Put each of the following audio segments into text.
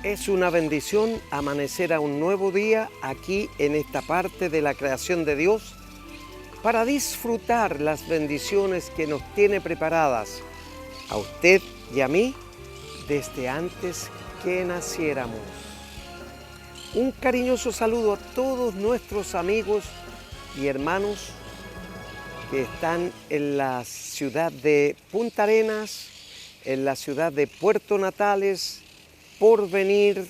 Es una bendición amanecer a un nuevo día aquí en esta parte de la creación de Dios para disfrutar las bendiciones que nos tiene preparadas a usted y a mí desde antes que naciéramos. Un cariñoso saludo a todos nuestros amigos y hermanos que están en la ciudad de Punta Arenas, en la ciudad de Puerto Natales, Porvenir,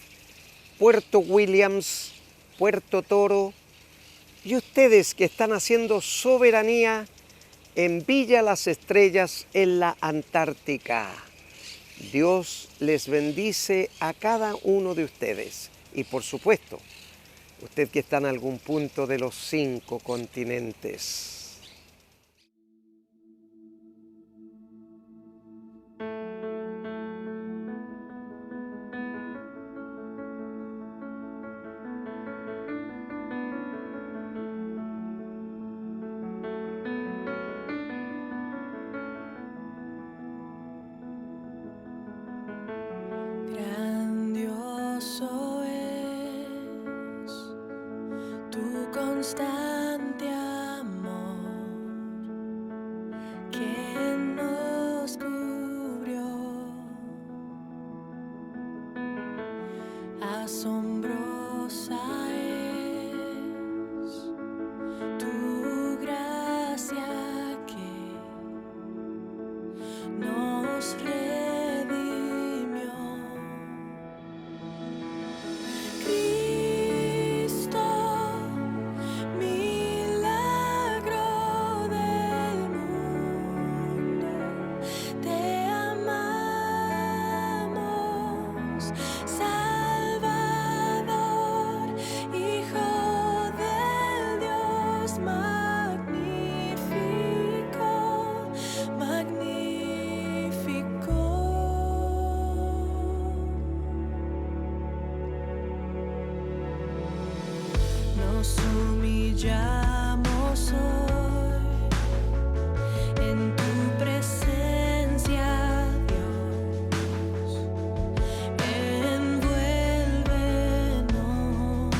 Puerto Williams, Puerto Toro, y ustedes que están haciendo soberanía en Villa Las Estrellas en la Antártica. Dios les bendice a cada uno de ustedes. Y por supuesto, usted que está en algún punto de los 5 continentes. Grandioso es tu constante amor que nos cubrió. Asombrosa es tu gracia que nos redimió. Cristo, milagro del mundo, te amamos, Salvador, Hijo del Dios magnífico, magnífico. Nos humillamos hoy en tu presencia, Dios. Envuélvenos,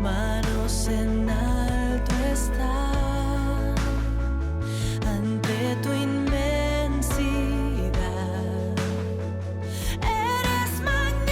manos en alto están ante tu inmensidad. Eres magnífico.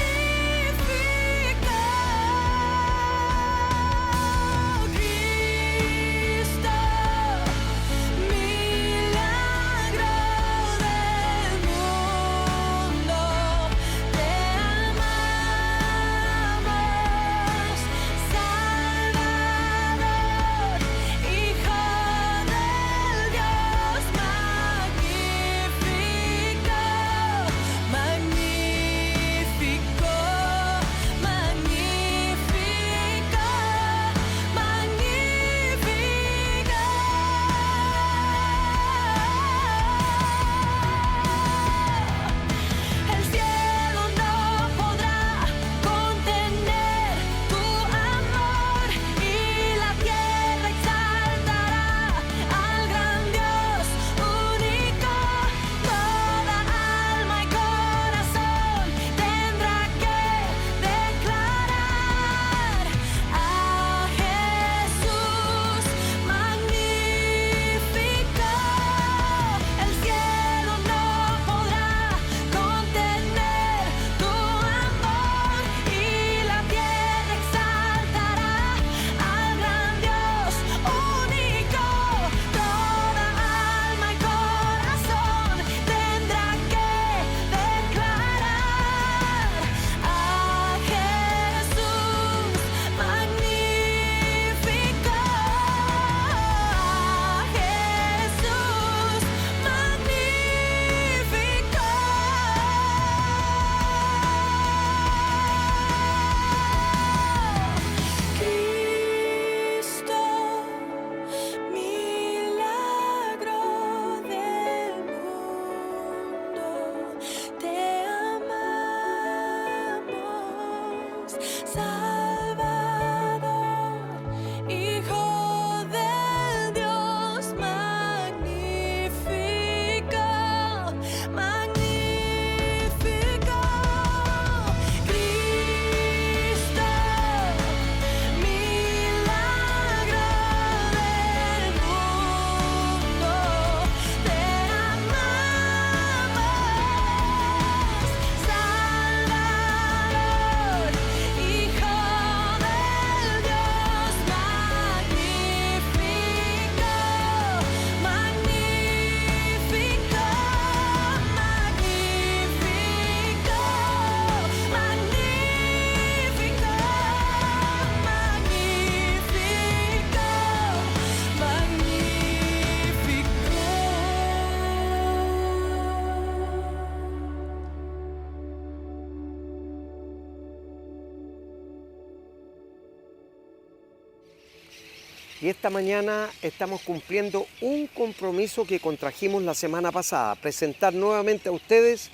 Y esta mañana estamos cumpliendo un compromiso que contrajimos la semana pasada, presentar nuevamente a ustedes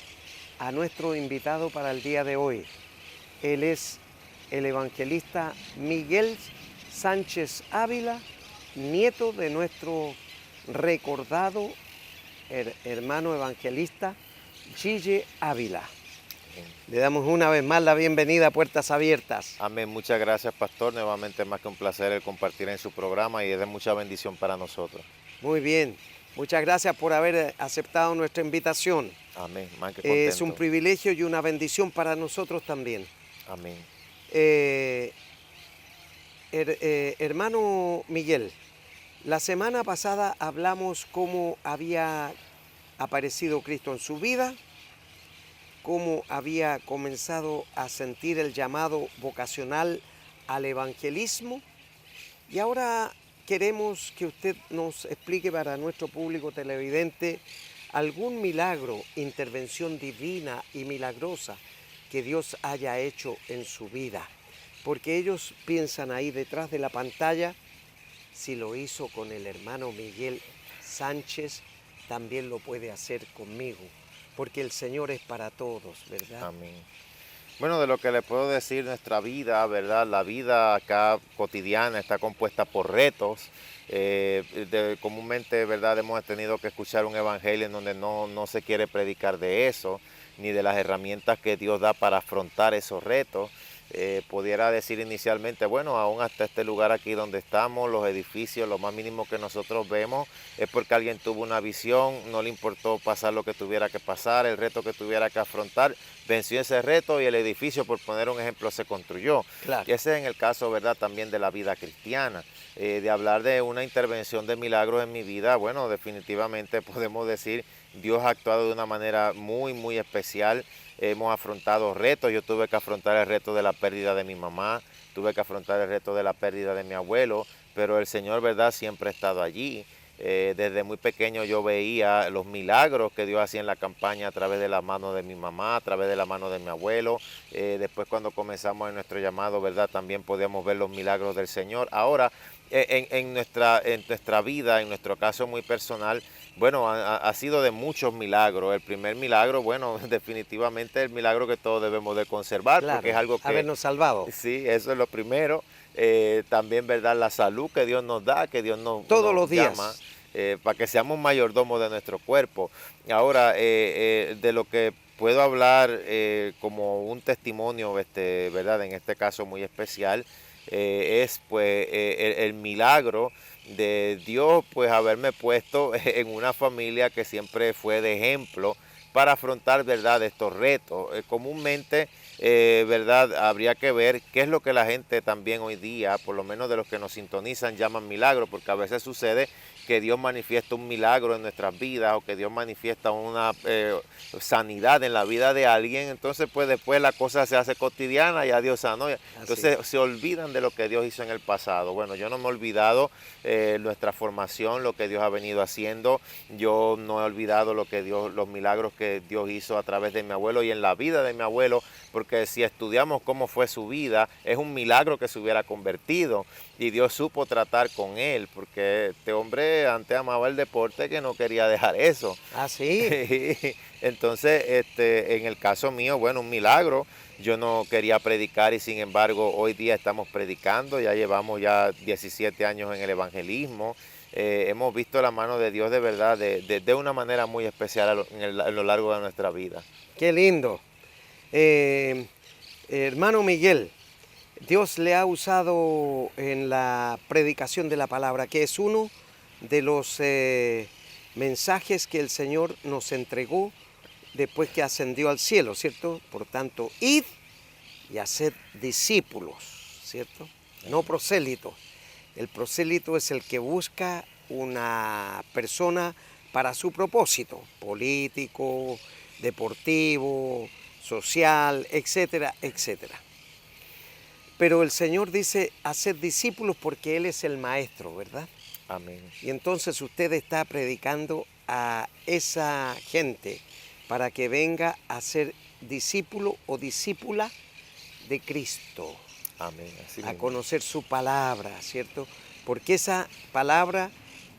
a nuestro invitado para el día de hoy. Él es el evangelista Miguel Sánchez Ávila, nieto de nuestro recordado hermano evangelista Gille Ávila. Le damos una vez más la bienvenida a Puertas Abiertas. Amén, muchas gracias, pastor. Nuevamente más que un placer el compartir en su programa y es de mucha bendición para nosotros. Muy bien, muchas gracias por haber aceptado nuestra invitación. Amén, más que contento. Es un privilegio y una bendición para nosotros también. Amén. Hermano Miguel, la semana pasada hablamos cómo había aparecido Cristo en su vida, cómo había comenzado a sentir el llamado vocacional al evangelismo, y ahora queremos que usted nos explique para nuestro público televidente algún milagro, intervención divina y milagrosa que Dios haya hecho en su vida, porque ellos piensan ahí detrás de la pantalla, si lo hizo con el hermano Miguel Sánchez, también lo puede hacer conmigo, porque el Señor es para todos, ¿verdad? Amén. Bueno, de lo que le puedo decir, nuestra vida, ¿verdad? La vida acá cotidiana está compuesta por retos. Comúnmente, ¿verdad? Hemos tenido que escuchar un evangelio en donde no se quiere predicar de eso, ni de las herramientas que Dios da para afrontar esos retos. Pudiera decir inicialmente, bueno, aún hasta este lugar aquí donde estamos, los edificios, lo más mínimo que nosotros vemos es porque alguien tuvo una visión, no le importó pasar lo que tuviera que pasar, el reto que tuviera que afrontar, venció ese reto y el edificio, por poner un ejemplo, se construyó. Claro. Y ese es en el caso, ¿verdad?, también de la vida cristiana. De hablar de una intervención de milagros en mi vida, bueno, definitivamente podemos decir, Dios ha actuado de una manera muy, muy especial. Hemos afrontado retos, yo tuve que afrontar el reto de la pérdida de mi mamá, tuve que afrontar el reto de la pérdida de mi abuelo, pero el Señor, ¿verdad?, siempre ha estado allí. Desde muy pequeño yo veía los milagros que Dios hacía en la campaña a través de la mano de mi mamá, a través de la mano de mi abuelo. Después cuando comenzamos en nuestro llamado, ¿verdad?, también podíamos ver los milagros del Señor. Ahora, en nuestra vida, en nuestro caso muy personal, bueno, ha sido de muchos milagros. El primer milagro, bueno, definitivamente el milagro que todos debemos de conservar, Claro, porque es algo que... habernos salvado. Sí, eso es lo primero. También, ¿verdad?, la salud que Dios nos da, que Dios Todos nos los días. llama, para que seamos mayordomos de nuestro cuerpo. Ahora, de lo que puedo hablar como un testimonio, ¿verdad?, en este caso muy especial, es pues el milagro de Dios, pues haberme puesto en una familia que siempre fue de ejemplo para afrontar, ¿verdad?, estos retos. Comúnmente, ¿verdad?, habría que ver qué es lo que la gente también hoy día, por lo menos de los que nos sintonizan, llaman milagro, porque a veces sucede que Dios manifiesta un milagro en nuestras vidas o que Dios manifiesta una sanidad en la vida de alguien, entonces pues después la cosa se hace cotidiana, ya Dios sanó, entonces se olvidan de lo que Dios hizo en el pasado. Bueno, yo no me he olvidado nuestra formación, lo que Dios ha venido haciendo, yo no he olvidado los milagros que Dios hizo a través de mi abuelo y en la vida de mi abuelo, porque si estudiamos cómo fue su vida, es un milagro que se hubiera convertido y Dios supo tratar con él, porque este hombre antes amaba el deporte que no quería dejar eso. Ah, sí. Entonces, en el caso mío, bueno, un milagro. Yo no quería predicar y sin embargo hoy día estamos predicando, ya llevamos ya 17 años en el evangelismo. Hemos visto la mano de Dios de verdad de una manera muy especial a lo largo de nuestra vida. Qué lindo. Hermano Miguel, Dios le ha usado en la predicación de la palabra, que es uno de los mensajes que el Señor nos entregó después que ascendió al cielo, ¿cierto? Por tanto, id y haced discípulos, ¿cierto? No prosélitos. El prosélito es el que busca una persona para su propósito, político, deportivo, social, etcétera, etcétera. Pero el Señor dice, haced discípulos porque Él es el maestro, ¿verdad? Amén. Y entonces usted está predicando a esa gente para que venga a ser discípulo o discípula de Cristo. Amén. Así A mismo. conocer su palabra, ¿cierto? porque esa palabra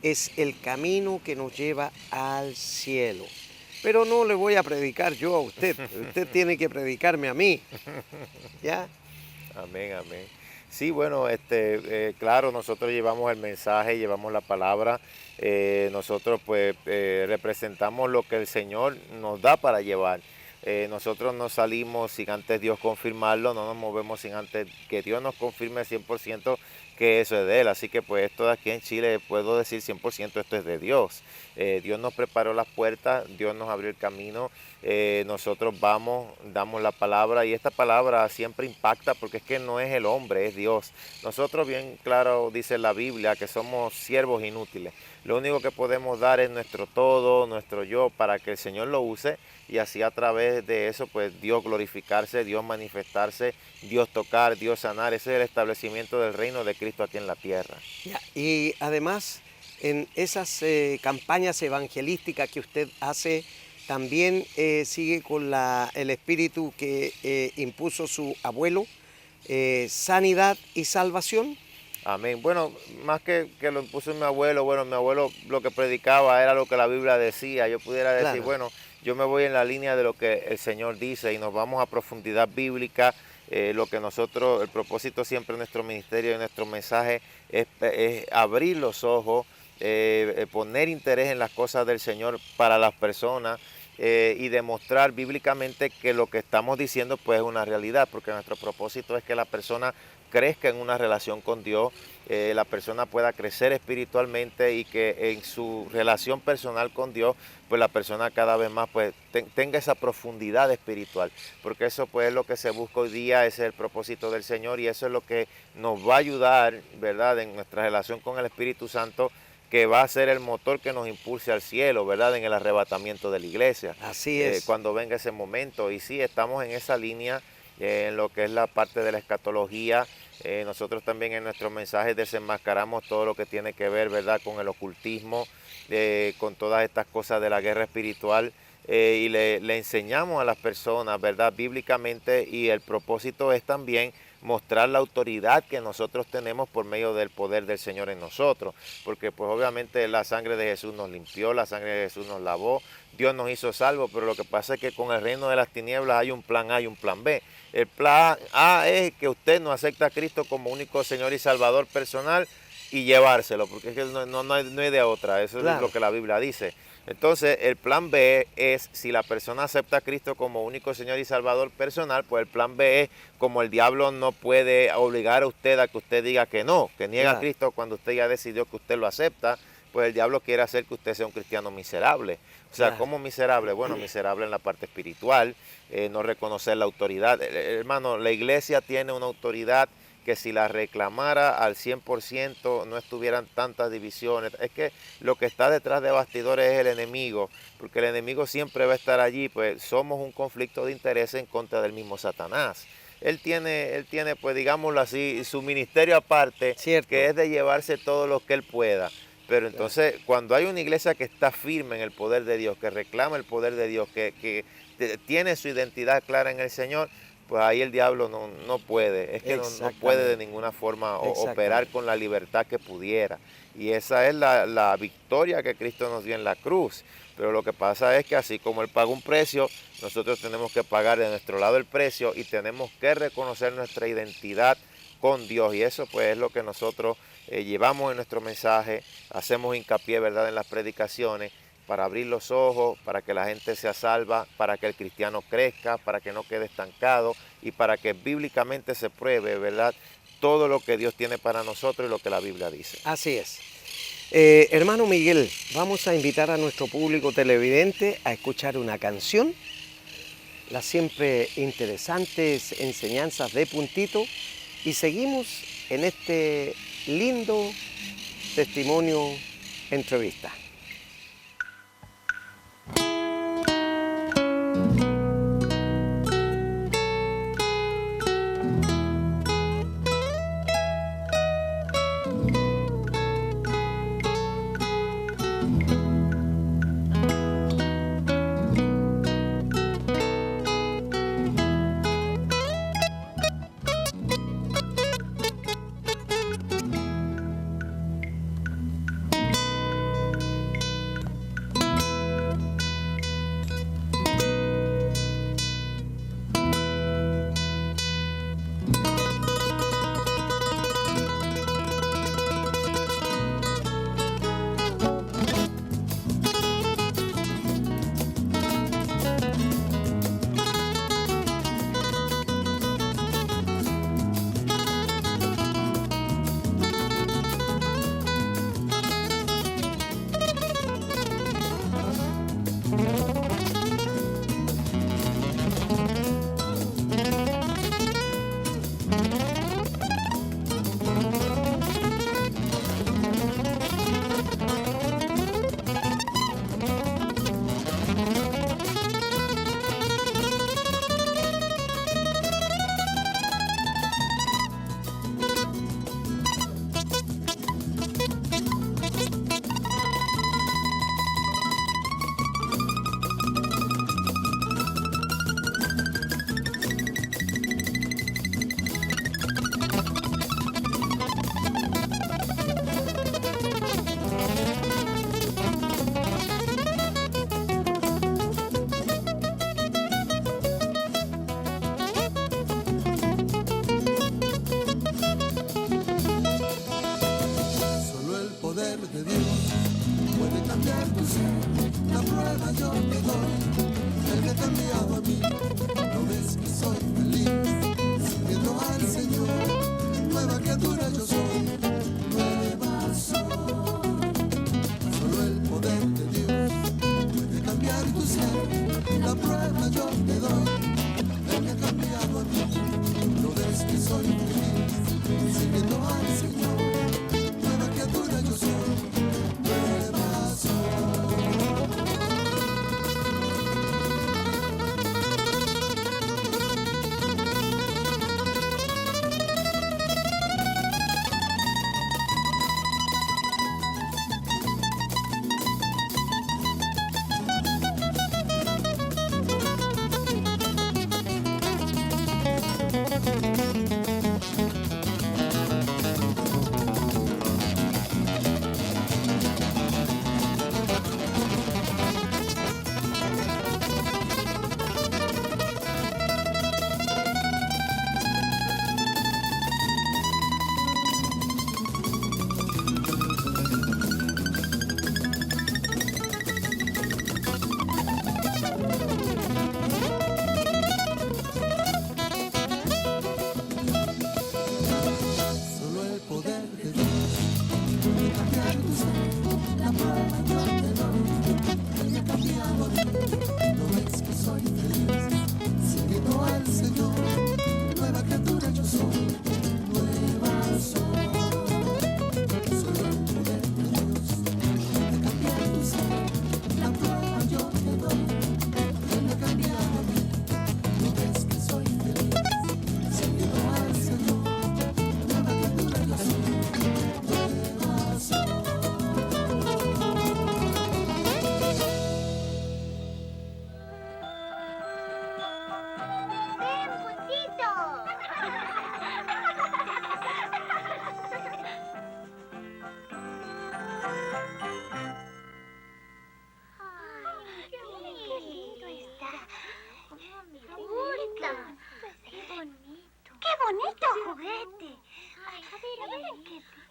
es el camino que nos lleva al cielo. Pero no le voy a predicar yo a usted, usted tiene que predicarme a mí, ¿ya? Amén, amén. Sí, bueno, claro, nosotros llevamos el mensaje, llevamos la palabra, nosotros pues representamos lo que el Señor nos da para llevar. Nosotros no salimos sin antes Dios confirmarlo, no nos movemos sin antes que Dios nos confirme 100% que eso es de Él. Así que pues esto de aquí en Chile puedo decir 100% esto es de Dios. Dios nos preparó las puertas, Dios nos abrió el camino, nosotros vamos, damos la palabra y esta palabra siempre impacta porque es que no es el hombre, es Dios. Nosotros bien claro dice la Biblia que somos siervos inútiles. Lo único que podemos dar es nuestro todo, nuestro yo para que el Señor lo use y así a través de eso pues Dios glorificarse, Dios manifestarse, Dios tocar, Dios sanar. Ese es el establecimiento del reino de Cristo aquí en la tierra. Ya, y además en esas campañas evangelísticas que usted hace, también sigue con el espíritu que impuso su abuelo, sanidad y salvación. Amén. Bueno, más que lo impuso mi abuelo, bueno, mi abuelo lo que predicaba era lo que la Biblia decía. Yo pudiera decir, Claro. bueno, yo me voy en la línea de lo que el Señor dice y nos vamos a profundidad bíblica. Lo que nosotros, el propósito siempre de nuestro ministerio, de nuestro mensaje, es abrir los ojos, poner interés en las cosas del Señor para las personas y demostrar bíblicamente que lo que estamos diciendo pues es una realidad, porque nuestro propósito es que la persona crezca en una relación con Dios, la persona pueda crecer espiritualmente y que en su relación personal con Dios, pues la persona cada vez más pues tenga esa profundidad espiritual, porque eso pues es lo que se busca hoy día, ese es el propósito del Señor y eso es lo que nos va a ayudar, ¿verdad?, en nuestra relación con el Espíritu Santo, que va a ser el motor que nos impulse al cielo, ¿verdad?, en el arrebatamiento de la iglesia. Así es. Cuando venga ese momento. Y sí, estamos en esa línea, en lo que es la parte de la escatología. Nosotros también en nuestros mensajes desenmascaramos todo lo que tiene que ver, ¿verdad?, con el ocultismo, con todas estas cosas de la guerra espiritual. Y le enseñamos a las personas, ¿verdad?, bíblicamente, y el propósito es también mostrar la autoridad que nosotros tenemos por medio del poder del Señor en nosotros, porque pues obviamente la sangre de Jesús nos limpió, la sangre de Jesús nos lavó, Dios nos hizo salvos, pero lo que pasa es que con el reino de las tinieblas hay un plan A y un plan B. El plan A es que usted no acepta a Cristo como único Señor y Salvador personal y llevárselo, porque es que no hay de otra, eso Claro. es lo que la Biblia dice. Entonces, el plan B es, si la persona acepta a Cristo como único Señor y Salvador personal, pues el plan B es, como el diablo no puede obligar a usted a que usted diga que no, que niega Claro. a Cristo cuando usted ya decidió que usted lo acepta, pues el diablo quiere hacer que usted sea un cristiano miserable. O sea, Claro. ¿cómo miserable? Bueno, miserable en la parte espiritual, no reconocer la autoridad. Hermano, la iglesia tiene una autoridad que si la reclamara al 100% no estuvieran tantas divisiones. Es que lo que está detrás de bastidores es el enemigo, porque el enemigo siempre va a estar allí, pues somos un conflicto de intereses en contra del mismo Satanás. Él tiene, pues digámoslo así, su ministerio aparte, Cierto. que es de llevarse todo lo que él pueda. Pero entonces, cuando hay una iglesia que está firme en el poder de Dios, que reclama el poder de Dios, que tiene su identidad clara en el Señor, pues ahí el diablo no puede, es que no puede de ninguna forma operar con la libertad que pudiera. Y esa es la victoria que Cristo nos dio en la cruz. Pero lo que pasa es que así como Él pagó un precio, nosotros tenemos que pagar de nuestro lado el precio y tenemos que reconocer nuestra identidad con Dios. Y eso pues es lo que nosotros llevamos en nuestro mensaje, hacemos hincapié, ¿verdad?, en las predicaciones, para abrir los ojos, para que la gente sea salva, para que el cristiano crezca, para que no quede estancado y para que bíblicamente se pruebe, ¿verdad?, todo lo que Dios tiene para nosotros y lo que la Biblia dice. Así es. Hermano Miguel, vamos a invitar a nuestro público televidente a escuchar una canción, las siempre interesantes enseñanzas de Puntito, y seguimos en este lindo testimonio entrevista.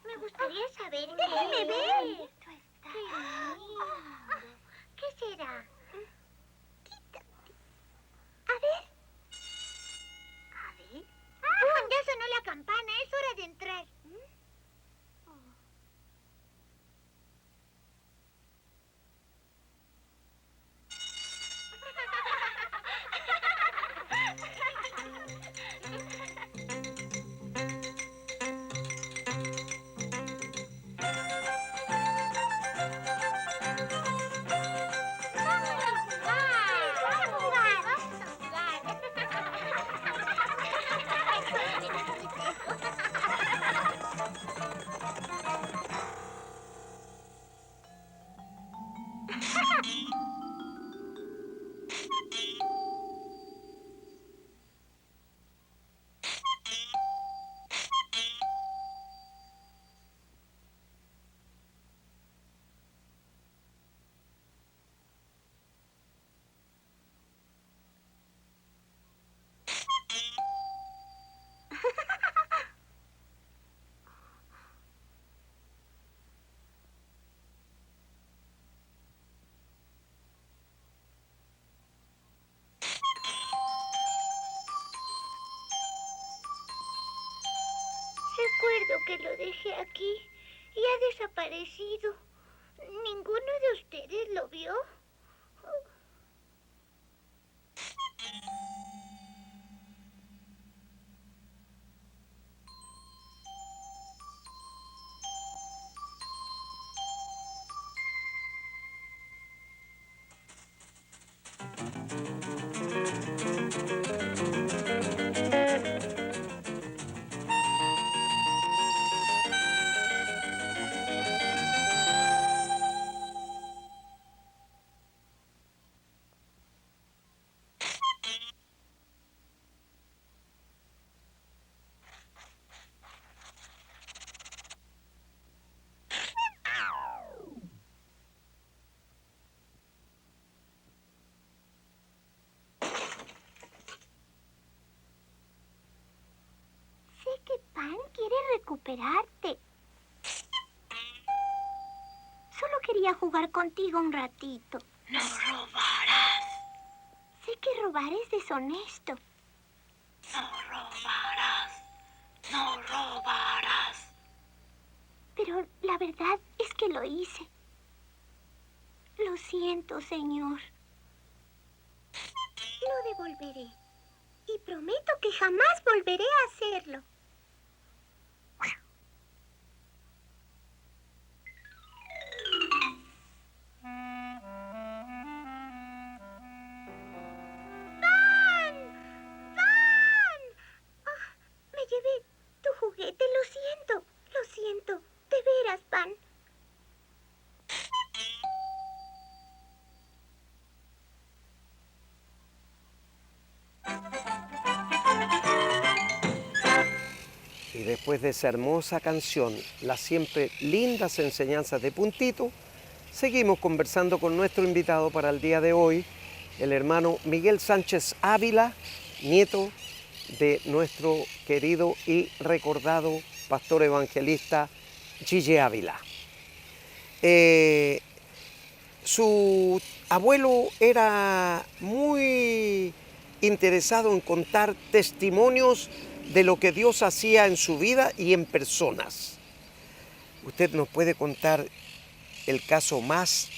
Me gustaría saber. Déjeme ver. Qué lindo. ¿Qué será? A ver. Ya sonó la campana. Es hora de entrar. Recuerdo que lo dejé aquí y ha desaparecido. ¿Ninguno de ustedes lo vio? Sé que Pan quiere recuperarte. Solo quería jugar contigo un ratito. No robarás, Sé que robar es deshonesto. no robarás, no robarás. Pero la verdad es que lo hice. Lo siento, señor. Lo devolveré. Y prometo que jamás volveré a hacerlo. ¡Pan! ¡Pan! Ah, me llevé tu juguete. Lo siento. Lo siento. De veras, Pan. Y después de esa hermosa canción, las siempre lindas enseñanzas de Puntito, seguimos conversando con nuestro invitado para el día de hoy, el hermano Miguel Sánchez Ávila, nieto de nuestro querido y recordado pastor evangelista Gigi Ávila. Su abuelo era muy interesado en contar testimonios de lo que Dios hacía en su vida y en personas. ¿Usted nos puede contar el caso más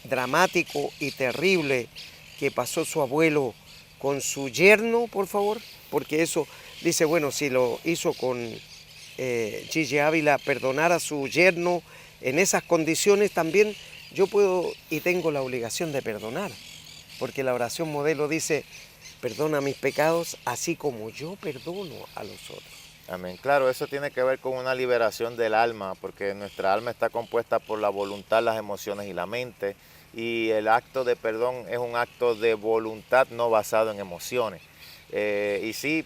dramático y terrible que pasó su abuelo con su yerno, por favor? Porque eso dice, bueno, si lo hizo con Gigi Ávila, perdonar a su yerno en esas condiciones, también yo puedo y tengo la obligación de perdonar, porque la oración modelo dice, perdona mis pecados así como yo perdono a los otros. Amén. Claro, eso tiene que ver con una liberación del alma, porque nuestra alma está compuesta por la voluntad, las emociones y la mente, y el acto de perdón es un acto de voluntad no basado en emociones. Y sí,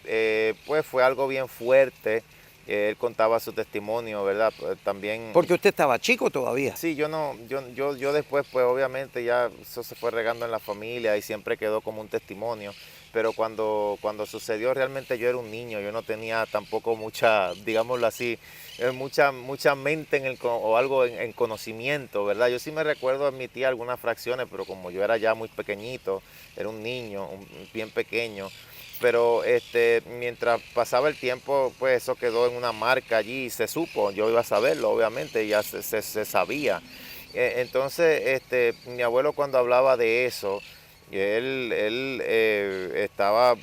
pues fue algo bien fuerte Él contaba su testimonio, ¿verdad? Pues, también. Porque usted estaba chico todavía. Sí, yo después, pues obviamente ya eso se fue regando en la familia y siempre quedó como un testimonio. Pero cuando sucedió realmente yo era un niño, yo no tenía tampoco mucha, digámoslo así, mucha mente o algo en conocimiento, ¿verdad? Yo sí me recuerdo de mi tía algunas fracciones, pero como yo era ya muy pequeñito, era un niño, bien pequeño. Pero mientras pasaba el tiempo, pues eso quedó en una marca allí y se supo, yo iba a saberlo, obviamente, ya se sabía. Entonces, mi abuelo cuando hablaba de eso, él estaba,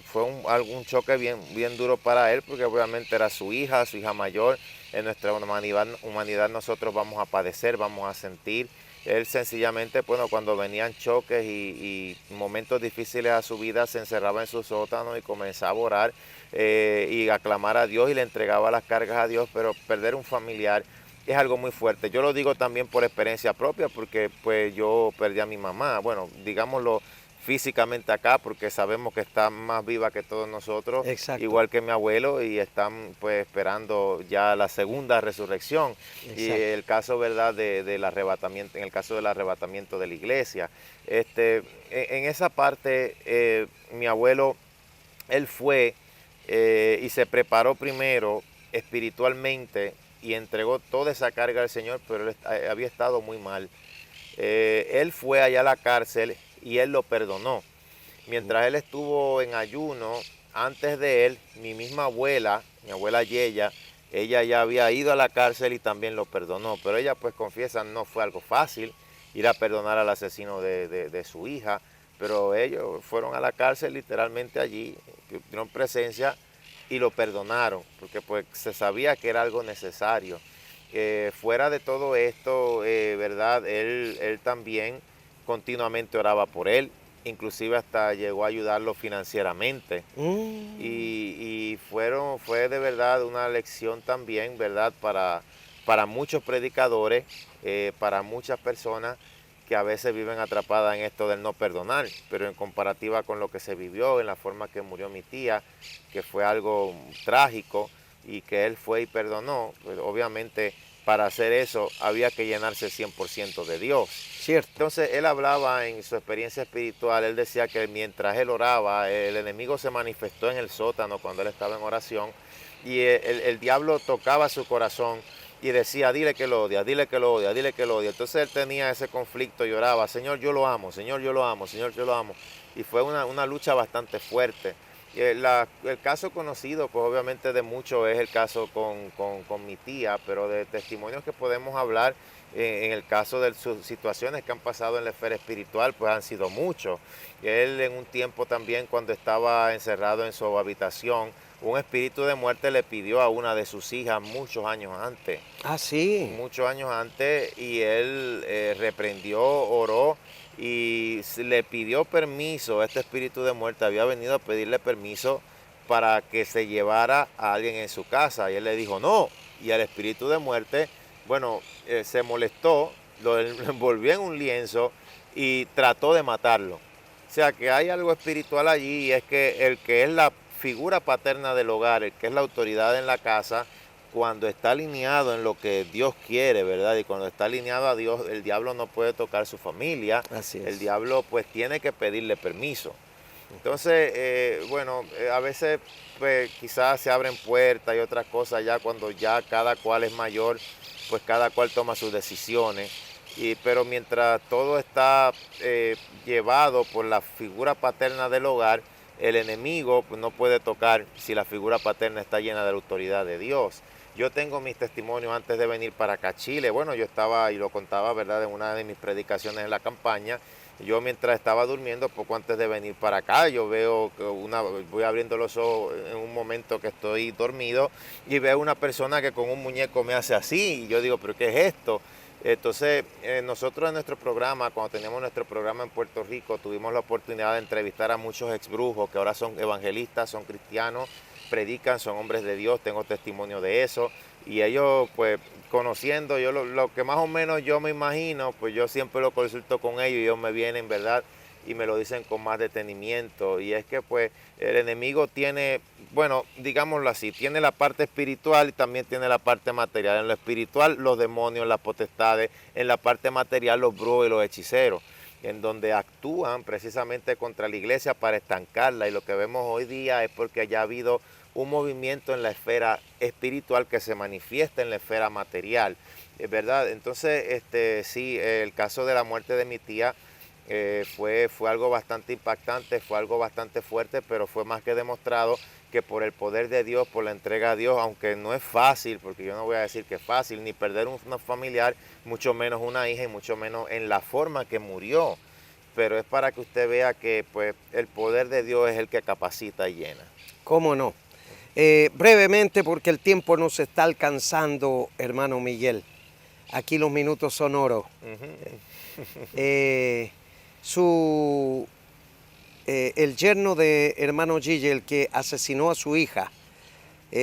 fue algún choque bien duro para él, porque obviamente era su hija mayor. En nuestra humanidad nosotros vamos a padecer, vamos a sentir. Él sencillamente, bueno, cuando venían choques y momentos difíciles a su vida, se encerraba en su sótano y comenzaba a orar y a clamar a Dios y le entregaba las cargas a Dios, pero perder un familiar es algo muy fuerte. Yo lo digo también por experiencia propia, porque pues yo perdí a mi mamá, bueno, digámoslo físicamente acá, porque sabemos que está más viva que todos nosotros, Exacto. igual que mi abuelo, y están pues esperando ya la segunda resurrección. Y Exacto. el caso, ¿verdad?, del arrebatamiento, en el caso del arrebatamiento de la iglesia. En esa parte, mi abuelo, él fue y se preparó primero espiritualmente y entregó toda esa carga al Señor, pero él había estado muy mal. Él fue allá a la cárcel y él lo perdonó. Mientras él estuvo en ayuno, antes de él, mi misma abuela, mi abuela Yeya, ella ya había ido a la cárcel y también lo perdonó. Pero ella pues confiesa, no fue algo fácil ir a perdonar al asesino de su hija. Pero ellos fueron a la cárcel literalmente allí, tuvieron presencia y lo perdonaron, porque pues se sabía que era algo necesario. Fuera de todo esto, ¿verdad? Él también continuamente oraba por él, inclusive hasta llegó a ayudarlo financieramente. Y fue de verdad una lección también, ¿verdad? Para muchos predicadores, para muchas personas que a veces viven atrapadas en esto del no perdonar, pero en comparativa con lo que se vivió, en la forma que murió mi tía, que fue algo trágico y que él fue y perdonó, pues obviamente para hacer eso había que llenarse 100% de Dios. Cierto. Entonces él hablaba en su experiencia espiritual, él decía que mientras él oraba, el enemigo se manifestó en el sótano cuando él estaba en oración y el diablo tocaba su corazón y decía, dile que lo odia, dile que lo odia, dile que lo odia. Entonces él tenía ese conflicto y oraba, Señor, yo lo amo, Señor, yo lo amo, Señor, yo lo amo. Y fue una lucha bastante fuerte. Y el caso conocido, pues obviamente de mucho es el caso con mi tía, pero de testimonios que podemos hablar en el caso de sus situaciones que han pasado en la esfera espiritual, pues han sido muchos. Él en un tiempo también cuando estaba encerrado en su habitación, un espíritu de muerte le pidió a una de sus hijas muchos años antes. Ah, sí. Muchos años antes y él reprendió, oró y le pidió permiso. Este espíritu de muerte había venido a pedirle permiso para que se llevara a alguien en su casa y él le dijo no. Y el espíritu de muerte, bueno, se molestó, lo envolvió en un lienzo y trató de matarlo. O sea que hay algo espiritual allí y es que el que es la figura paterna del hogar, el que es la autoridad en la casa, cuando está alineado en lo que Dios quiere, ¿verdad? Y cuando está alineado a Dios, el diablo no puede tocar su familia. Así es. El diablo pues tiene que pedirle permiso. Entonces, a veces pues quizás se abren puertas y otras cosas ya cuando ya cada cual es mayor, pues cada cual toma sus decisiones. Pero mientras todo está llevado por la figura paterna del hogar, el enemigo pues, no puede tocar si la figura paterna está llena de la autoridad de Dios. Yo tengo mis testimonios antes de venir para acá a Chile. Bueno, yo estaba, y lo contaba, ¿verdad?, en una de mis predicaciones en la campaña. Yo mientras estaba durmiendo, poco antes de venir para acá, yo veo que voy abriendo los ojos en un momento que estoy dormido y veo una persona que con un muñeco me hace así. Y yo digo, ¿pero qué es esto? Entonces, nosotros en nuestro programa, cuando teníamos nuestro programa en Puerto Rico, tuvimos la oportunidad de entrevistar a muchos exbrujos que ahora son evangelistas, son cristianos, predican, son hombres de Dios, tengo testimonio de eso. Y ellos, pues, conociendo, yo lo que más o menos yo me imagino, pues yo siempre lo consulto con ellos y ellos me vienen, ¿verdad? y me lo dicen con más detenimiento, y es que pues el enemigo tiene, bueno, digámoslo así, tiene la parte espiritual y también tiene la parte material. En lo espiritual los demonios, las potestades, en la parte material los brujos y los hechiceros, en donde actúan precisamente contra la iglesia para estancarla, y lo que vemos hoy día es porque ya ha habido un movimiento en la esfera espiritual que se manifiesta en la esfera material, ¿verdad? Entonces, sí, el caso de la muerte de mi tía fue algo bastante impactante, fue algo bastante fuerte, pero fue más que demostrado que por el poder de Dios, por la entrega a Dios, aunque no es fácil, porque yo no voy a decir que es fácil, ni perder un familiar, mucho menos una hija y mucho menos en la forma que murió, pero es para que usted vea que pues el poder de Dios es el que capacita y llena. ¿Cómo no? Brevemente, porque el tiempo nos está alcanzando, hermano Miguel. Aquí los minutos son oro. El yerno de hermano Gille, el que asesinó a su hija,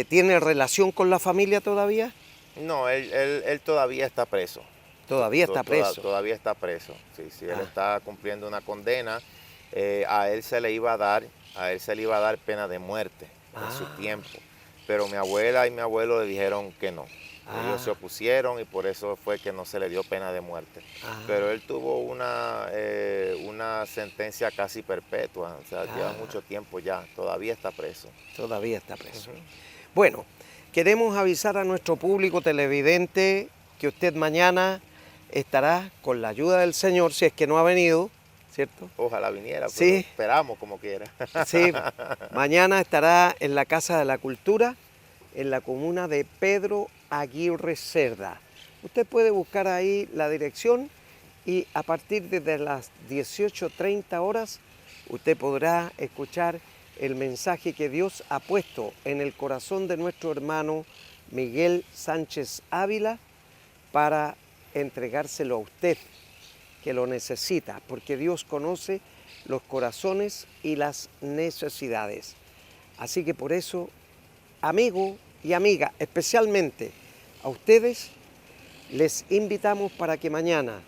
¿tiene relación con la familia todavía? No, él todavía está preso. Todavía está preso. Todavía está preso. Sí, él está cumpliendo una condena. A él se le iba a dar pena de muerte en su tiempo. Pero mi abuela y mi abuelo le dijeron que no. Ellos se opusieron y por eso fue que no se le dio pena de muerte. Pero él tuvo una sentencia casi perpetua, o sea, lleva mucho tiempo ya, todavía está preso. Todavía está preso. Bueno, queremos avisar a nuestro público televidente que usted mañana estará con la ayuda del Señor, si es que no ha venido, ¿cierto? Ojalá viniera, pero sí. Esperamos como quiera. Sí, mañana estará en la Casa de la Cultura, en la comuna de Pedro Aguirre Cerda. Usted puede buscar ahí la dirección y a partir de las 18:30 horas usted podrá escuchar el mensaje que Dios ha puesto en el corazón de nuestro hermano Miguel Sánchez Ávila para entregárselo a usted, que lo necesita, porque Dios conoce los corazones y las necesidades. Así que por eso, amigo y amiga, especialmente a ustedes, les invitamos para que mañana,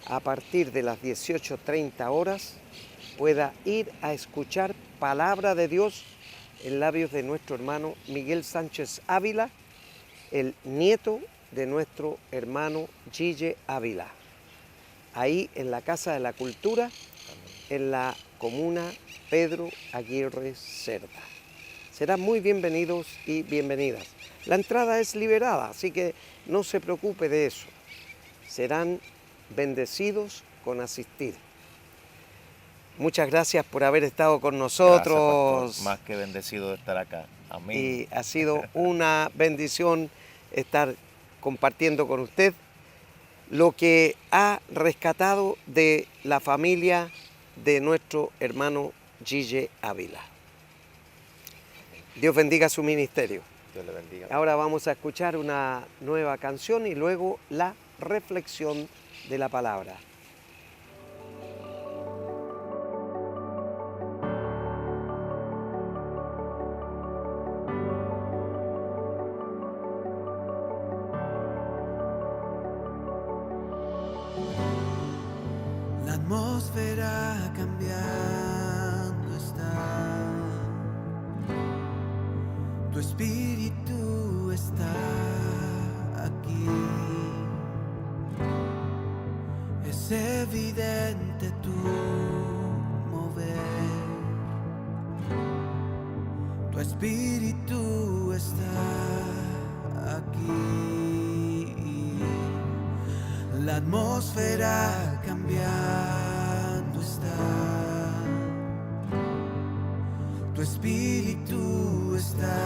a partir de las 18:30 horas, pueda ir a escuchar palabra de Dios en labios de nuestro hermano Miguel Sánchez Ávila, el nieto de nuestro hermano Gille Ávila, ahí en la Casa de la Cultura, en la comuna Pedro Aguirre Cerda. Serán muy bienvenidos y bienvenidas. La entrada es liberada, así que no se preocupe de eso. Serán bendecidos con asistir. Muchas gracias por haber estado con nosotros. Gracias, pastor. Más que bendecido de estar acá. Amén. Y ha sido una bendición estar compartiendo con usted lo que ha rescatado de la familia de nuestro hermano Gille Ávila. Dios bendiga su ministerio. Dios le bendiga. Ahora vamos a escuchar una nueva canción y luego la reflexión de la palabra. La atmósfera cambiando está, tu espíritu está aquí, es evidente tu mover, tu espíritu está aquí. La atmósfera cambiando está, tu espíritu está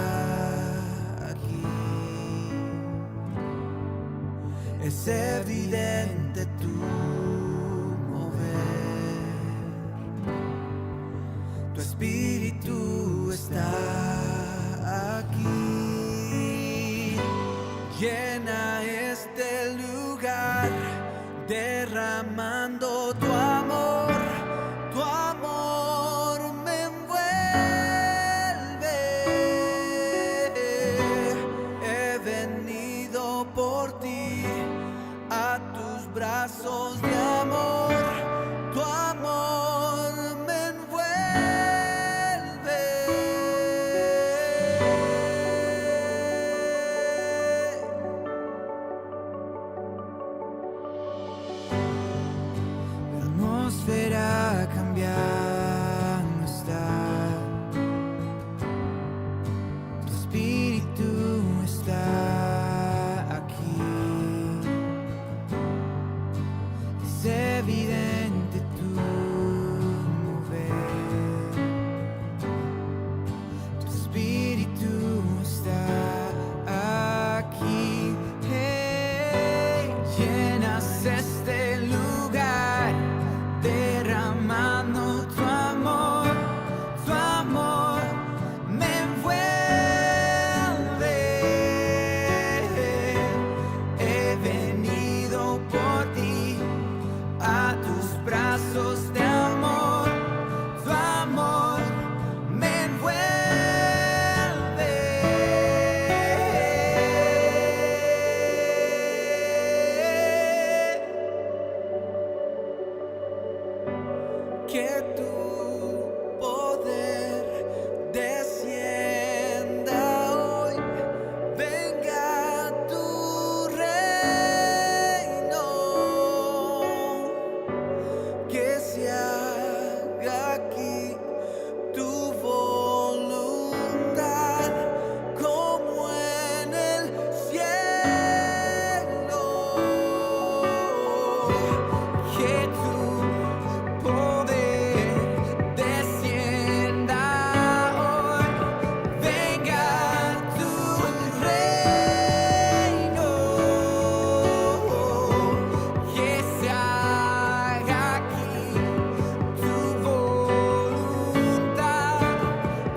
aquí, es evidente tu mover, tu espíritu está aquí, llena este lugar, derramando tu amor me envuelve. He venido por ti a tus brazos de amor, tu amor este lugar, derramando tu amor me envuelve. He venido por ti a tus brazos de amor, tu amor me envuelve. Que tu poder descienda hoy, venga tu reino, que se haga aquí tu voluntad como en el cielo. Que tu poder descienda hoy, venga tu reino, que se haga aquí tu voluntad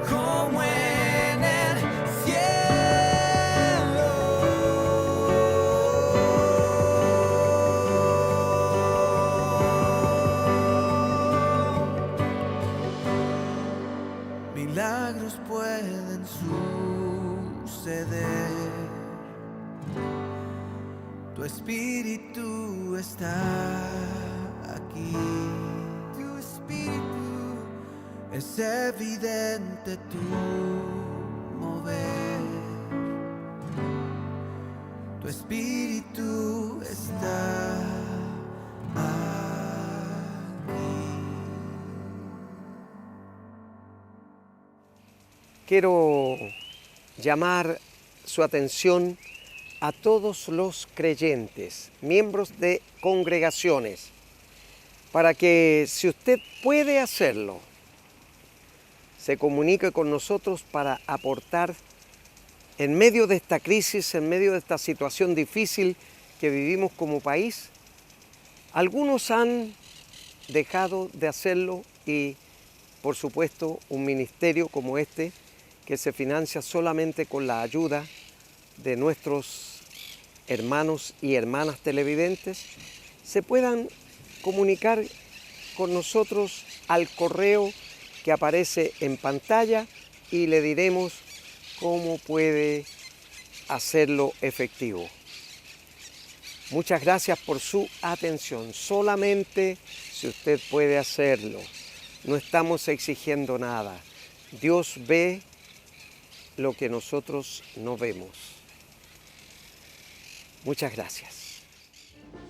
como en el cielo. Milagros pueden suceder. Tu espíritu está aquí. Tu espíritu es evidente tu mover. Tu espíritu está aquí. Quiero llamar su atención a todos los creyentes, miembros de congregaciones, para que si usted puede hacerlo, se comunique con nosotros para aportar en medio de esta crisis, en medio de esta situación difícil que vivimos como país. Algunos han dejado de hacerlo y, por supuesto, un ministerio como este, que se financia solamente con la ayuda de nuestros hermanos y hermanas televidentes, se puedan comunicar con nosotros al correo que aparece en pantalla y le diremos cómo puede hacerlo efectivo. Muchas gracias por su atención. Solamente si usted puede hacerlo. No estamos exigiendo nada. Dios ve lo que nosotros no vemos. Muchas gracias.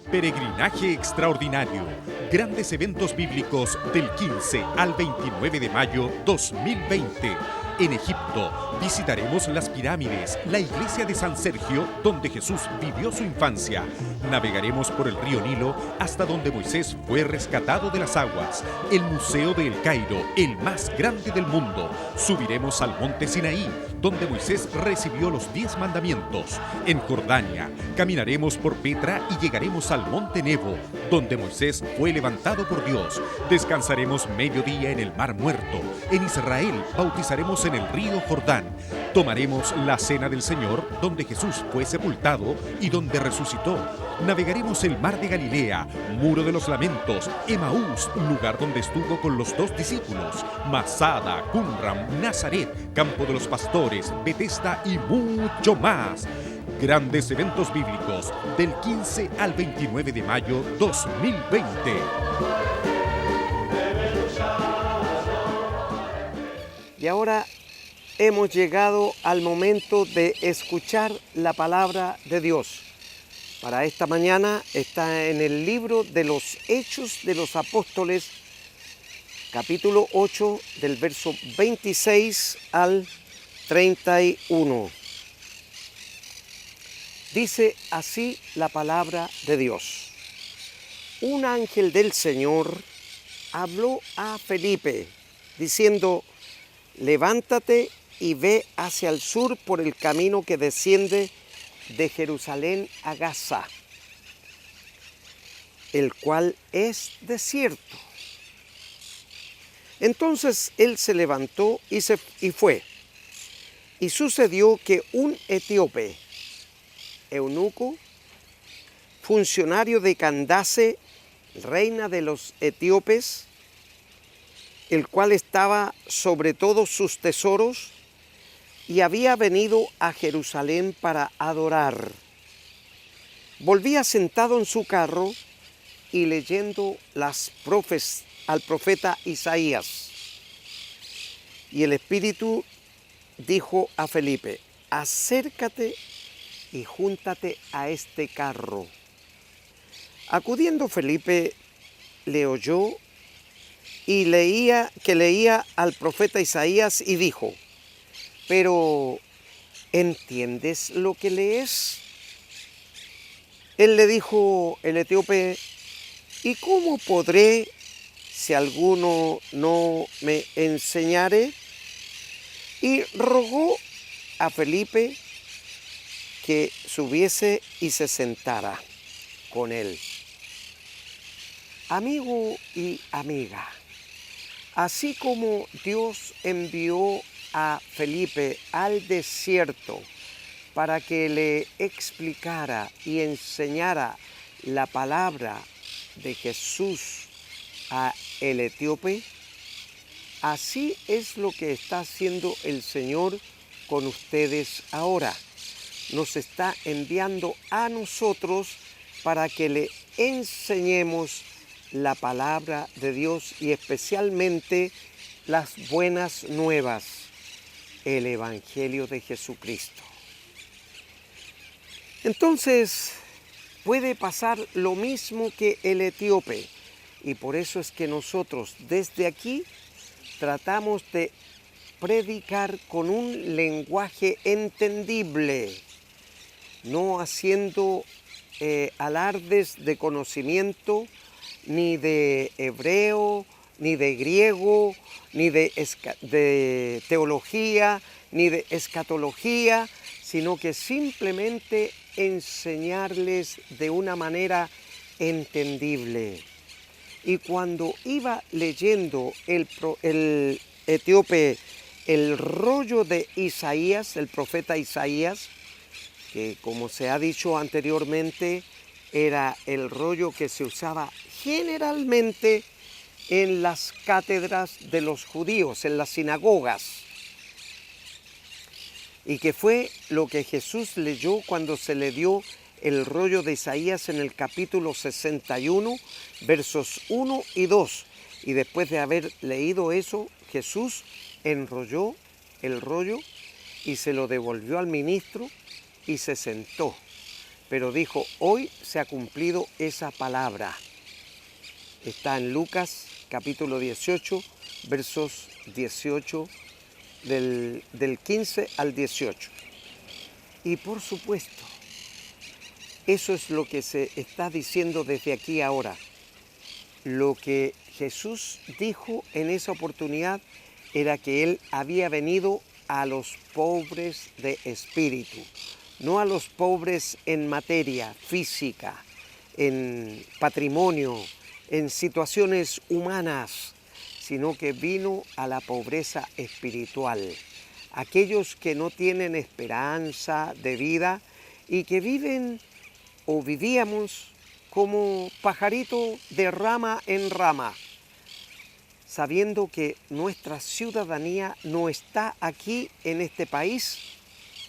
Peregrinaje extraordinario. Grandes eventos bíblicos del 15 al 29 de mayo 2020. En Egipto visitaremos las pirámides, la iglesia de San Sergio, donde Jesús vivió su infancia. Navegaremos por el río Nilo hasta donde Moisés fue rescatado de las aguas. El Museo de El Cairo, el más grande del mundo. Subiremos al monte Sinaí, donde Moisés recibió los 10 mandamientos. En Jordania, caminaremos por Petra y llegaremos al monte Nebo, donde Moisés fue levantado por Dios. Descansaremos mediodía en el Mar Muerto. En Israel, bautizaremos en el río Jordán. Tomaremos la cena del Señor, donde Jesús fue sepultado y donde resucitó. Navegaremos el mar de Galilea, Muro de los Lamentos, Emaús, lugar donde estuvo con los 2 discípulos, Masada, Qumran, Nazaret, Campo de los Pastores, Betesda y mucho más. Grandes eventos bíblicos del 15 al 29 de mayo 2020. Y ahora hemos llegado al momento de escuchar la palabra de Dios. Para esta mañana está en el libro de los Hechos de los Apóstoles, capítulo 8, del verso 26 al 31. Dice así la palabra de Dios. Un ángel del Señor habló a Felipe, diciendo: levántate y ve hacia el sur por el camino que desciende de Jerusalén a Gaza. el cual es desierto. Entonces él se levantó y fue. Y sucedió que un etíope, eunuco, funcionario de Candace, reina de los etíopes, el cual estaba sobre todos sus tesoros, y había venido a Jerusalén para adorar, volvía sentado en su carro y leyendo al profeta Isaías. Y el Espíritu dijo a Felipe: acércate y júntate a este carro. Acudiendo Felipe, le oyó y leía al profeta Isaías y dijo: pero ¿entiendes lo que lees? Él le dijo, el etíope: ¿y cómo podré si alguno no me enseñare? Y rogó a Felipe que subiese y se sentara con él. Amigo y amiga, así como Dios envió a Felipe al desierto para que le explicara y enseñara la palabra de Jesús a el etíope, así es lo que está haciendo el Señor con ustedes ahora. Nos está enviando a nosotros para que le enseñemos la palabra de Dios y especialmente las buenas nuevas, el Evangelio de Jesucristo. Entonces, puede pasar lo mismo que el etíope, y por eso es que nosotros desde aquí tratamos de predicar con un lenguaje entendible, no haciendo alardes de conocimiento, ni de hebreo, ni de griego, ni de teología, ni de escatología, sino que simplemente enseñarles de una manera entendible. Y cuando iba leyendo el etíope el rollo de Isaías, el profeta Isaías, que como se ha dicho anteriormente, era el rollo que se usaba generalmente en las cátedras de los judíos, en las sinagogas, y que fue lo que Jesús leyó cuando se le dio el rollo de Isaías en el capítulo 61, versos 1 y 2. Y después de haber leído eso, Jesús enrolló el rollo y se lo devolvió al ministro y se sentó. Pero dijo: hoy se ha cumplido esa palabra. Está en Lucas capítulo 18, versos 18, del 15 al 18. Y por supuesto, eso es lo que se está diciendo desde aquí ahora. Lo que Jesús dijo en esa oportunidad era que Él había venido a los pobres de espíritu, no a los pobres en materia física, en patrimonio, en situaciones humanas, sino que vino a la pobreza espiritual. Aquellos que no tienen esperanza de vida y que viven o vivíamos como pajarito de rama en rama, sabiendo que nuestra ciudadanía no está aquí en este país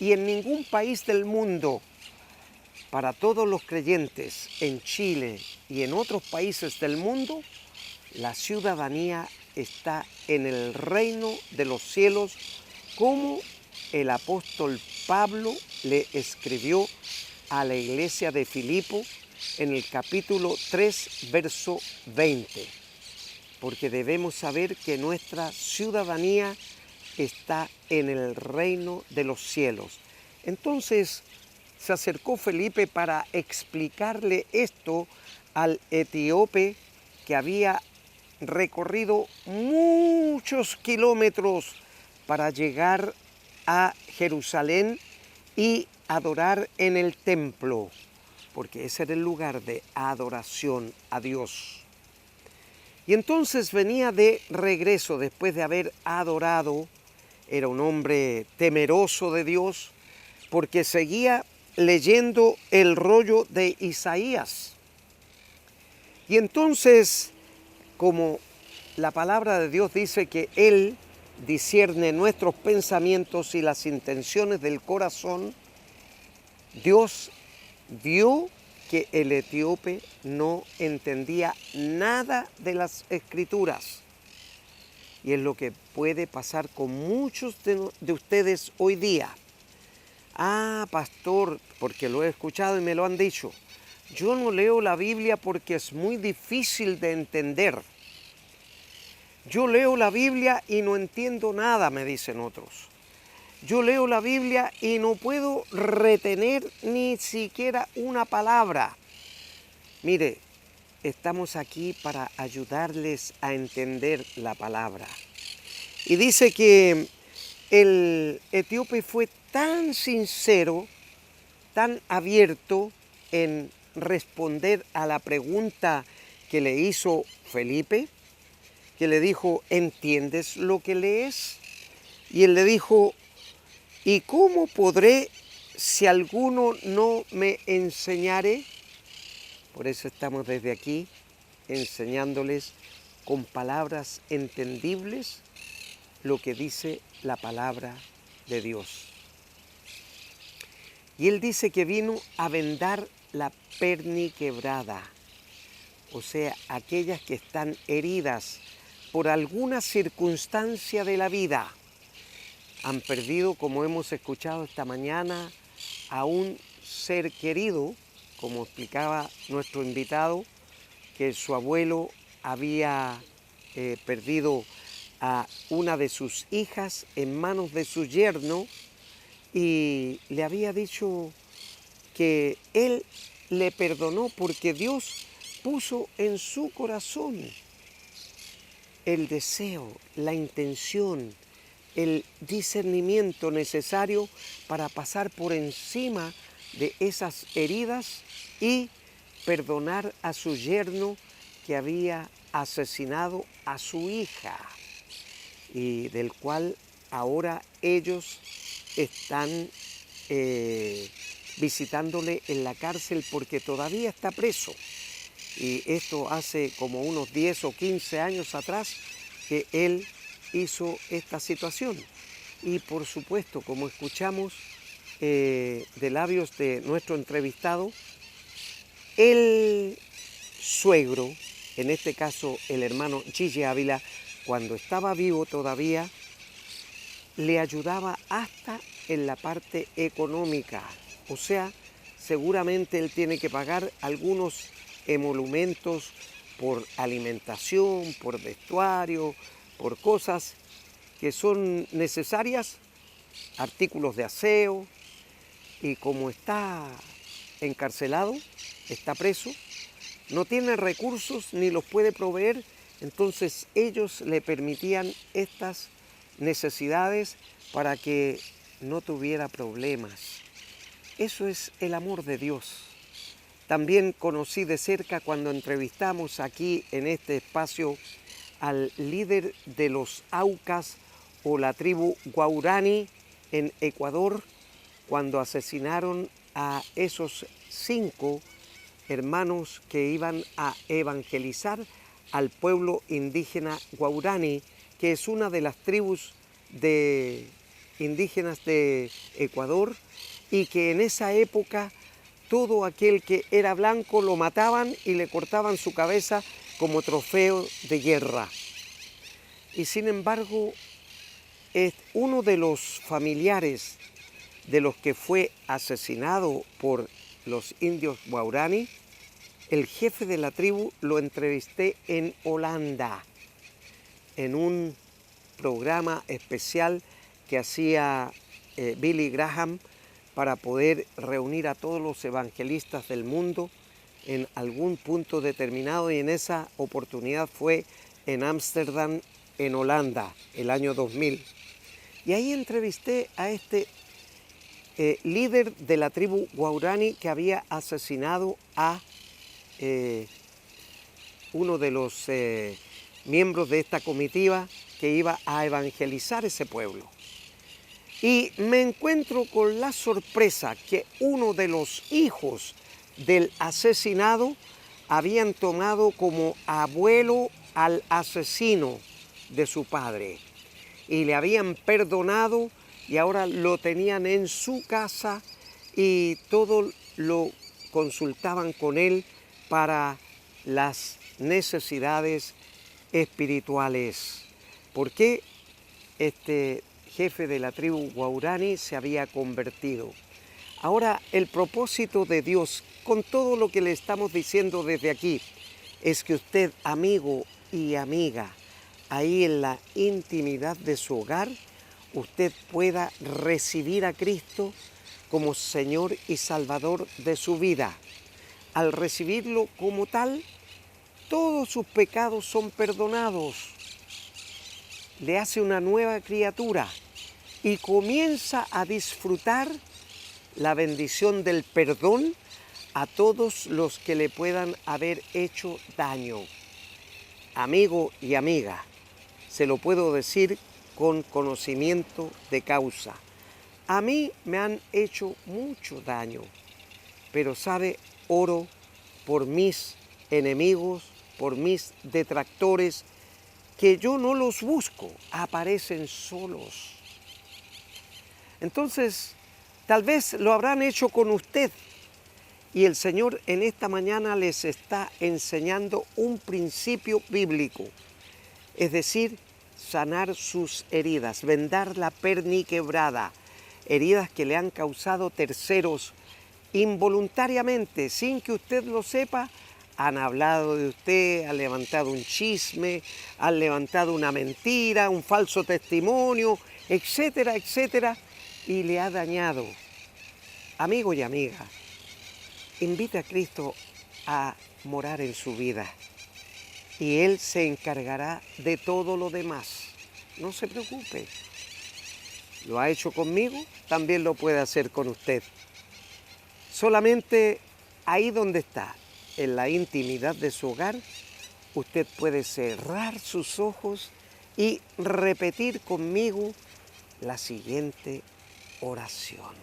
y en ningún país del mundo. Para todos los creyentes en Chile y en otros países del mundo, la ciudadanía está en el reino de los cielos, como el apóstol Pablo le escribió a la iglesia de Filipo en el capítulo 3, verso 20. Porque debemos saber que nuestra ciudadanía está en el reino de los cielos. Entonces se acercó Felipe para explicarle esto al etíope, que había recorrido muchos kilómetros para llegar a Jerusalén y adorar en el templo, porque ese era el lugar de adoración a Dios. Y entonces venía de regreso después de haber adorado. Era un hombre temeroso de Dios porque seguía leyendo el rollo de Isaías. Y entonces, como la palabra de Dios dice que Él discierne nuestros pensamientos y las intenciones del corazón, Dios vio que el etíope no entendía nada de las Escrituras. Y es lo que puede pasar con muchos de ustedes hoy día. Ah, pastor, porque lo he escuchado y me lo han dicho. Yo no leo la Biblia porque es muy difícil de entender. Yo leo la Biblia y no entiendo nada, me dicen otros. Yo leo la Biblia y no puedo retener ni siquiera una palabra. Mire, estamos aquí para ayudarles a entender la palabra. Y dice que el etíope fue tan sincero, tan abierto en responder a la pregunta que le hizo Felipe, que le dijo, ¿entiendes lo que lees? Y él le dijo, ¿y cómo podré si alguno no me enseñare? Por eso estamos desde aquí enseñándoles con palabras entendibles lo que dice la palabra de Dios. Y él dice que vino a vendar la perniquebrada, o sea, aquellas que están heridas por alguna circunstancia de la vida. Han perdido, como hemos escuchado esta mañana, a un ser querido, como explicaba nuestro invitado, que su abuelo había perdido a una de sus hijas en manos de su yerno y le había dicho que él le perdonó porque Dios puso en su corazón el deseo, la intención, el discernimiento necesario para pasar por encima de esas heridas y perdonar a su yerno que había asesinado a su hija y del cual ahora ellos están visitándole en la cárcel porque todavía está preso. Y esto hace como unos 10 o 15 años atrás que él hizo esta situación. Y por supuesto, como escuchamos de labios de nuestro entrevistado, el suegro, en este caso el hermano Gigi Ávila, cuando estaba vivo todavía, le ayudaba hasta en la parte económica. O sea, seguramente él tiene que pagar algunos emolumentos por alimentación, por vestuario, por cosas que son necesarias, artículos de aseo, y como está encarcelado, está preso, no tiene recursos ni los puede proveer, entonces ellos le permitían estas necesidades para que no tuviera problemas. Eso es el amor de Dios. También conocí de cerca cuando entrevistamos aquí en este espacio al líder de los Aucas o la tribu Guaurani en Ecuador, cuando asesinaron a esos 5 hermanos que iban a evangelizar al pueblo indígena Guaurani, que es una de las tribus indígenas de Ecuador, y que en esa época todo aquel que era blanco lo mataban y le cortaban su cabeza como trofeo de guerra. Y sin embargo, uno de los familiares de los que fue asesinado por los indios Guaurani, el jefe de la tribu, lo entrevisté en Holanda, en un programa especial que hacía Billy Graham para poder reunir a todos los evangelistas del mundo en algún punto determinado, y en esa oportunidad fue en Ámsterdam, en Holanda, el año 2000. Y ahí entrevisté a este líder de la tribu Guarani que había asesinado a uno de los miembros de esta comitiva que iba a evangelizar ese pueblo. Y me encuentro con la sorpresa que uno de los hijos del asesinado habían tomado como abuelo al asesino de su padre y le habían perdonado y ahora lo tenían en su casa y todo lo consultaban con él para las necesidades espirituales. ¿Por qué este jefe de la tribu Guarani se había convertido? Ahora, el propósito de Dios, con todo lo que le estamos diciendo desde aquí, es que usted, amigo y amiga, ahí en la intimidad de su hogar, usted pueda recibir a Cristo como Señor y Salvador de su vida. Al recibirlo como tal, todos sus pecados son perdonados. Le hace una nueva criatura y comienza a disfrutar la bendición del perdón a todos los que le puedan haber hecho daño. Amigo y amiga, se lo puedo decir con conocimiento de causa. A mí me han hecho mucho daño, pero sabe, oro por mis enemigos, por mis detractores, que yo no los busco, aparecen solos. Entonces, tal vez lo habrán hecho con usted y el Señor en esta mañana les está enseñando un principio bíblico, es decir, sanar sus heridas, vendar la perniquebrada, heridas que le han causado terceros involuntariamente, sin que usted lo sepa. Han hablado de usted, han levantado un chisme, han levantado una mentira, un falso testimonio, etcétera, etcétera, y le ha dañado. Amigo y amiga, invite a Cristo a morar en su vida y Él se encargará de todo lo demás. No se preocupe. Lo ha hecho conmigo, también lo puede hacer con usted. Solamente ahí donde está, en la intimidad de su hogar, usted puede cerrar sus ojos y repetir conmigo la siguiente oración.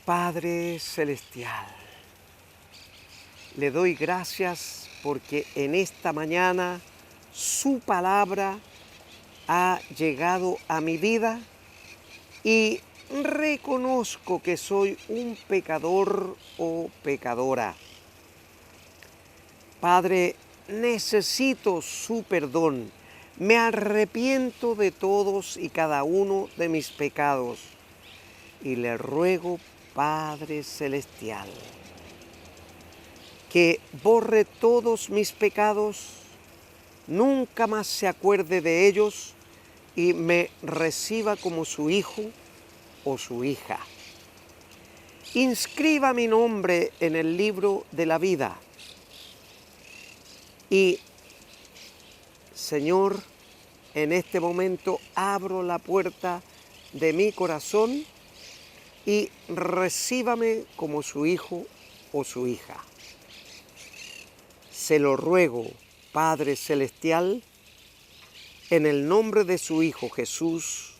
Padre Celestial, le doy gracias porque en esta mañana su palabra ha llegado a mi vida y reconozco que soy un pecador o pecadora. Padre, necesito su perdón. Me arrepiento de todos y cada uno de mis pecados. Y le ruego, Padre Celestial, que borre todos mis pecados, nunca más se acuerde de ellos y me reciba como su hijo o su hija. Inscriba mi nombre en el libro de la vida. Y, Señor, en este momento abro la puerta de mi corazón y recíbame como su hijo o su hija. Se lo ruego, Padre Celestial, en el nombre de su Hijo Jesús.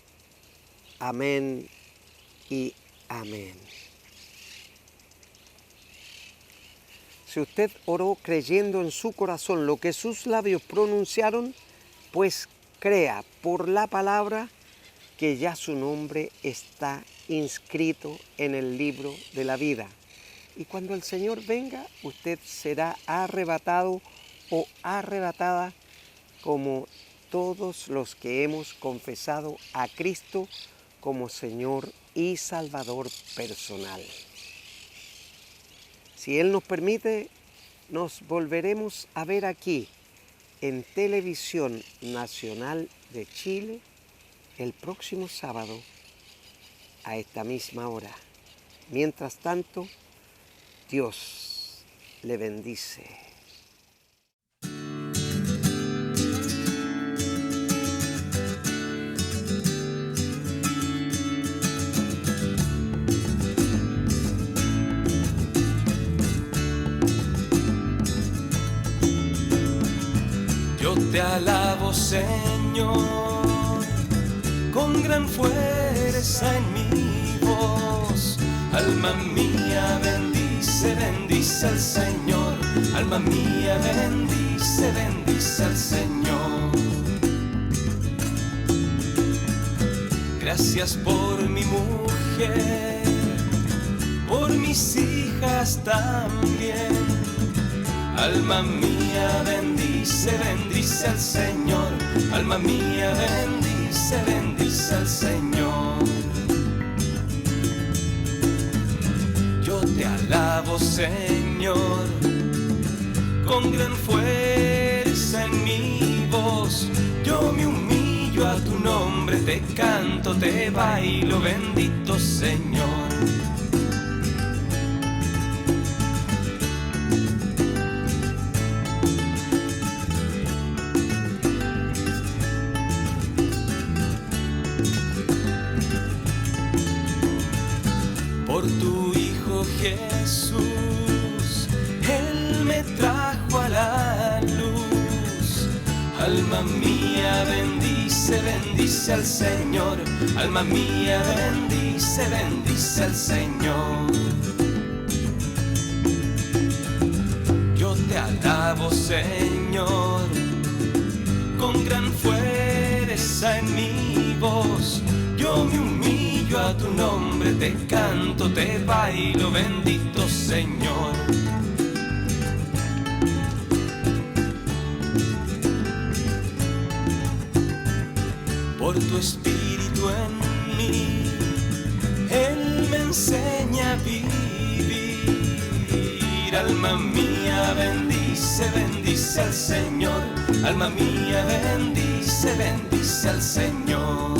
Amén y amén. Si usted oró creyendo en su corazón lo que sus labios pronunciaron, pues crea por la palabra que ya su nombre está inscrito en el libro de la vida. Y cuando el Señor venga, usted será arrebatado o arrebatada como todos los que hemos confesado a Cristo como Señor y Salvador personal. Si Él nos permite, nos volveremos a ver aquí en Televisión Nacional de Chile el próximo sábado a esta misma hora. Mientras tanto, Dios le bendice. Yo te alabo, Señor, con gran fuerza en mi voz. Alma mía, bendice, bendice al Señor. Alma mía, bendice, bendice al Señor. Gracias por mi mujer, por mis hijas también. Alma mía, bendice, bendice al Señor. Alma mía, bendice, bendice al Señor. Yo te alabo, Señor, con gran fuerza en mi voz. Yo me humillo a tu nombre, te canto, te bailo, bendito Señor. Por tu Hijo Jesús, Él me trajo a la luz. Alma mía, bendice, bendice al Señor. Alma mía, bendice, bendice al Señor. Yo te alabo, Señor, con gran fuerza en mi voz. Yo me humillo a tu nombre, te canto, te bailo, bendito Señor. Por tu espíritu en mí, Él me enseña a vivir. Alma mía, bendice, bendice al Señor. Alma mía, bendice, bendice al Señor.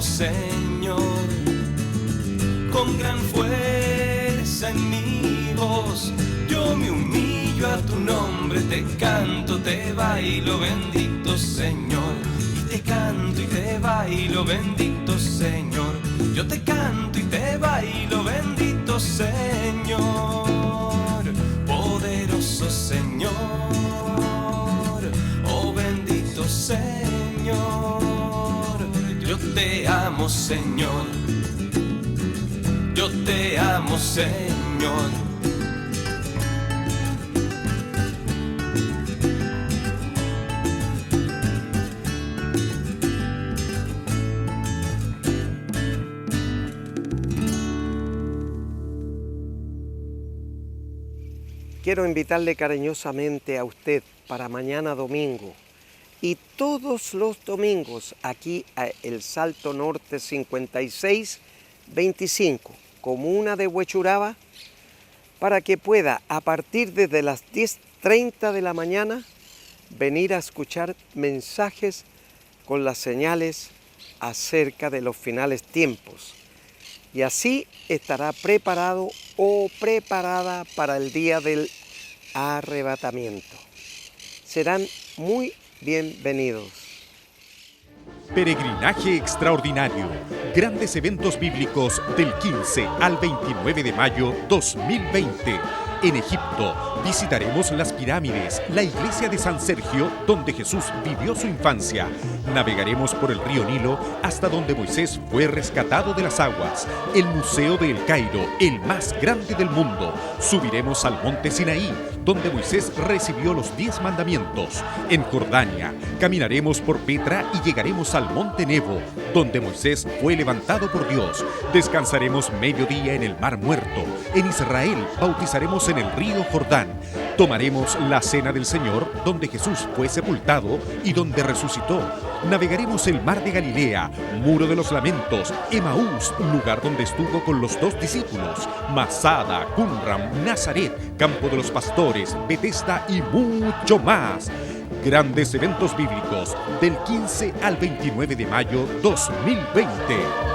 Señor, con gran fuerza en mi voz. Yo me humillo a tu nombre, te canto, te bailo, bendito Señor. Y te canto y te bailo, bendito Señor. Yo te canto y te bailo, bendito Señor. Poderoso Señor, oh bendito Señor. Yo te amo, Señor. Yo te amo, Señor. Quiero invitarle cariñosamente a usted para mañana domingo y todos los domingos aquí a El Salto Norte 5625, comuna de Huechuraba, para que pueda a partir desde las 10:30 de la mañana venir a escuchar mensajes con las señales acerca de los finales tiempos. Y así estará preparado o preparada para el día del arrebatamiento. Serán muy bienvenidos. Peregrinaje extraordinario. Grandes eventos bíblicos del 15 al 29 de mayo 2020. En Egipto visitaremos las pirámides, la iglesia de San Sergio, donde Jesús vivió su infancia. Navegaremos por el río Nilo hasta donde Moisés fue rescatado de las aguas. El Museo de El Cairo, el más grande del mundo. Subiremos al monte Sinaí, donde Moisés recibió los 10 mandamientos. En Jordania, caminaremos por Petra y llegaremos al monte Nebo, donde Moisés fue levantado por Dios. Descansaremos mediodía en el Mar Muerto. En Israel, bautizaremos en el río Jordán. Tomaremos la cena del Señor, donde Jesús fue sepultado y donde resucitó. Navegaremos el mar de Galilea, Muro de los Lamentos, Emaús, lugar donde estuvo con los 2 discípulos, Masada, Qumran, Nazaret, Campo de los Pastores, Betesda y mucho más. Grandes eventos bíblicos del 15 al 29 de mayo 2020.